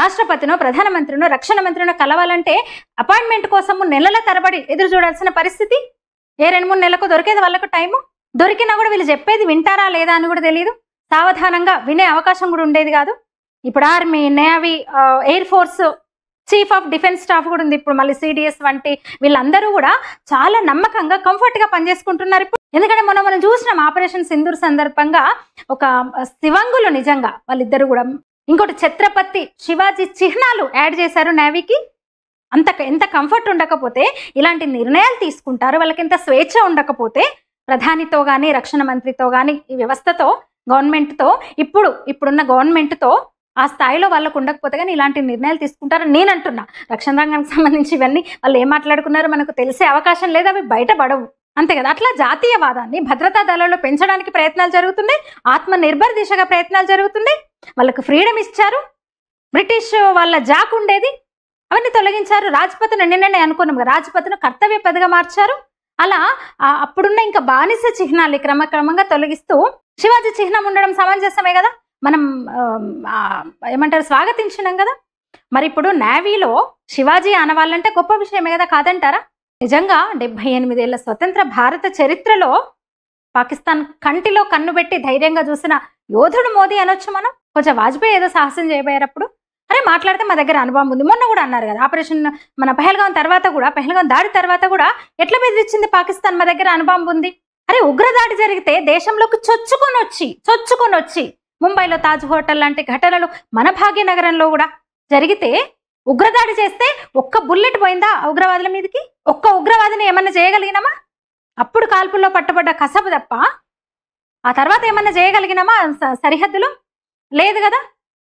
రాష్ట్రపతినో ప్రధానమంత్రినో రక్షణ మంత్రినో కలవాలంటే అపాయింట్మెంట్ కోసము నెలల తరబడి ఎదురు చూడాల్సిన పరిస్థితి. ఏ 2-3 నెలలకు దొరికేది వాళ్ళకు టైము. దొరికినా కూడా వీళ్ళు చెప్పేది వింటారా లేదా అని కూడా తెలియదు. సావధానంగా వినే అవకాశం కూడా ఉండేది కాదు. ఇప్పుడు army, navy, air force, chief of defence staff కూడా ఉంది. ఇప్పుడు మళ్ళీ CDS వంటి వీళ్ళందరూ కూడా చాలా నమ్మకంగా కంఫర్ట్గా పనిచేసుకుంటున్నారు ఇప్పుడు. ఎందుకంటే మనం చూసినాం ఆపరేషన్ సింధూర్ సందర్భంగా ఒక శివంగులు నిజంగా వాళ్ళిద్దరు కూడా. ఇంకోటి ఛత్రపతి శివాజీ చిహ్నాలు యాడ్ చేశారు నేవీకి. ఎంత కంఫర్ట్ ఉండకపోతే ఇలాంటి నిర్ణయాలు తీసుకుంటారు. వాళ్ళకి ఎంత స్వేచ్ఛ ఉండకపోతే ప్రధానితో కానీ రక్షణ మంత్రితో కానీ ఈ వ్యవస్థతో గవర్నమెంట్తో ఇప్పుడున్న గవర్నమెంట్తో ఆ స్థాయిలో వాళ్ళకు ఉండకపోతే కానీ ఇలాంటి నిర్ణయాలు తీసుకుంటారని నేను అంటున్నా. రక్షణ రంగానికి సంబంధించి ఇవన్నీ వాళ్ళు ఏం మాట్లాడుకున్నారో మనకు తెలిసే అవకాశం లేదు, అవి బయటపడవు అంతే కదా. అట్లా జాతీయవాదాన్ని భద్రతా దళాల్లో పెంచడానికి ప్రయత్నాలు జరుగుతున్నాయి. ఆత్మ నిర్భర్ దిశగా ప్రయత్నాలు జరుగుతున్నాయి. వాళ్ళకు ఫ్రీడమ్ ఇచ్చారు. బ్రిటిష్ వాళ్ళ జాక్ ఉండేది, అవన్నీ తొలగించారు. రాజ్పథ్ను నిన్ననే అనుకున్నాం కదా, రాజ్పథ్ను కర్తవ్య పదగా మార్చారు. అలా అప్పుడున్న ఇంకా బానిస చిహ్నాలు క్రమక్రమంగా తొలగిస్తూ శివాజీ చిహ్నం ఉండడం సమంజసమే కదా, మనం ఏమంటారు స్వాగతించినాం కదా. మరి ఇప్పుడు నేవీలో శివాజీ అనవాళ్ళంటే గొప్ప విషయమే కదా, కాదంటారా? నిజంగా 78 ఏళ్ల స్వతంత్ర భారత చరిత్రలో పాకిస్తాన్ కంటిలో కన్ను పెట్టి ధైర్యంగా చూసిన యోధుడు మోదీ అనొచ్చు మనం. కొంచెం వాజ్పేయి ఏదో సాహసం చేయబోయేటప్పుడు అరే మాట్లాడితే మా దగ్గర అనుభవం ఉంది మొన్న కూడా అన్నారు కదా. ఆపరేషన్ మన పెహల్గాం తర్వాత కూడా, పెహల్గాం దాడి తర్వాత కూడా ఎట్లా బెదిరించింది పాకిస్తాన్, మా దగ్గర అనుభవం ఉంది. అరే ఉగ్రదాడి జరిగితే దేశంలోకి చొచ్చుకొని వచ్చి ముంబైలో తాజ్ హోటల్ లాంటి ఘటనలు మన భాగ్యనగరంలో కూడా జరిగితే ఉగ్రదాడి చేస్తే ఒక్క బుల్లెట్ పోయిందా ఉగ్రవాదుల మీదకి? ఒక్క ఉగ్రవాదిని ఏమన్నా చేయగలిగినామా? అప్పుడు కాల్పుల్లో పట్టబడ్డ కసబు తప్ప ఆ తర్వాత ఏమన్నా చేయగలిగినామా సరిహద్దులో? లేదు కదా.